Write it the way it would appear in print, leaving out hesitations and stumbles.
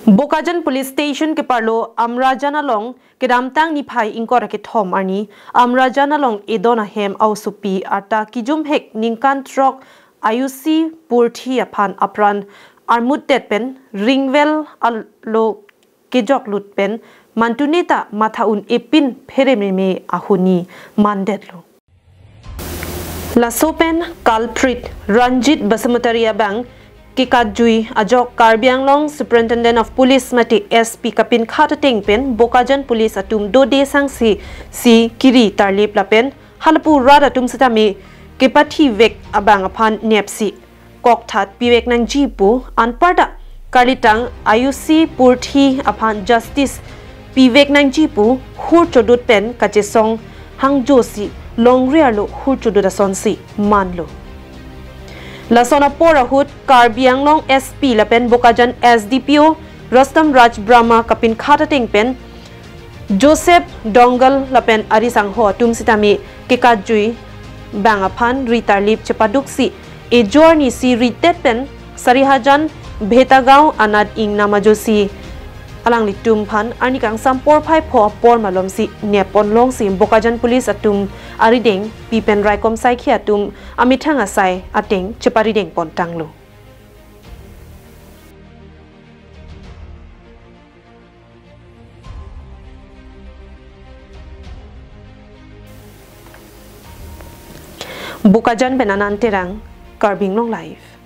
Bokajan Police Station ke parlo Amrajana long ke damtang ni phai ingkor ke thom arni Amrajana long edona hem au supi ata kijum hek ningkan trok IUC purthi aphan apran armut tet pen ringwell allo kejok lut pen mantuneta mathaun epin pherememe ahuni mandetlo la sopen culprit Ranjit Basamataria Bang Kikajui ajok Karbi Anglong Superintendent of Police Mati SP Kapin Khatateng pen Bokajan Police atum do de sangsi si kiri tarlip lapen halapu rada atum setami kepathi vek abang aphan nepsi kokthat piwek nang jipu anparda kalitang IUC purthi aphan justice piwek nang jipu hur chodut pen kachesong hangjosi longrialo hur chodut asonsi manlo Lasona Porahut, Karbi Anglong SP Lapen Bokajan SDPO, Rustam Raj Brahma Kapin Khatateng pen, Joseph Dongal Lapen Arisang Ho Tum Sitami Kikajui Bangaphan Ritarlip Chepaduksi Ejorni si Ritet pen Sarihajan Bhetagao Anad Ing Namajosi Alang litum phan anikang sampor phai pho por malom si nepon long sim Bokajan Police atum arideng pipen raikom sai khia atum amithanga sai ateng cheparideng pon tanglo Bokajan benanan terang Karbing long live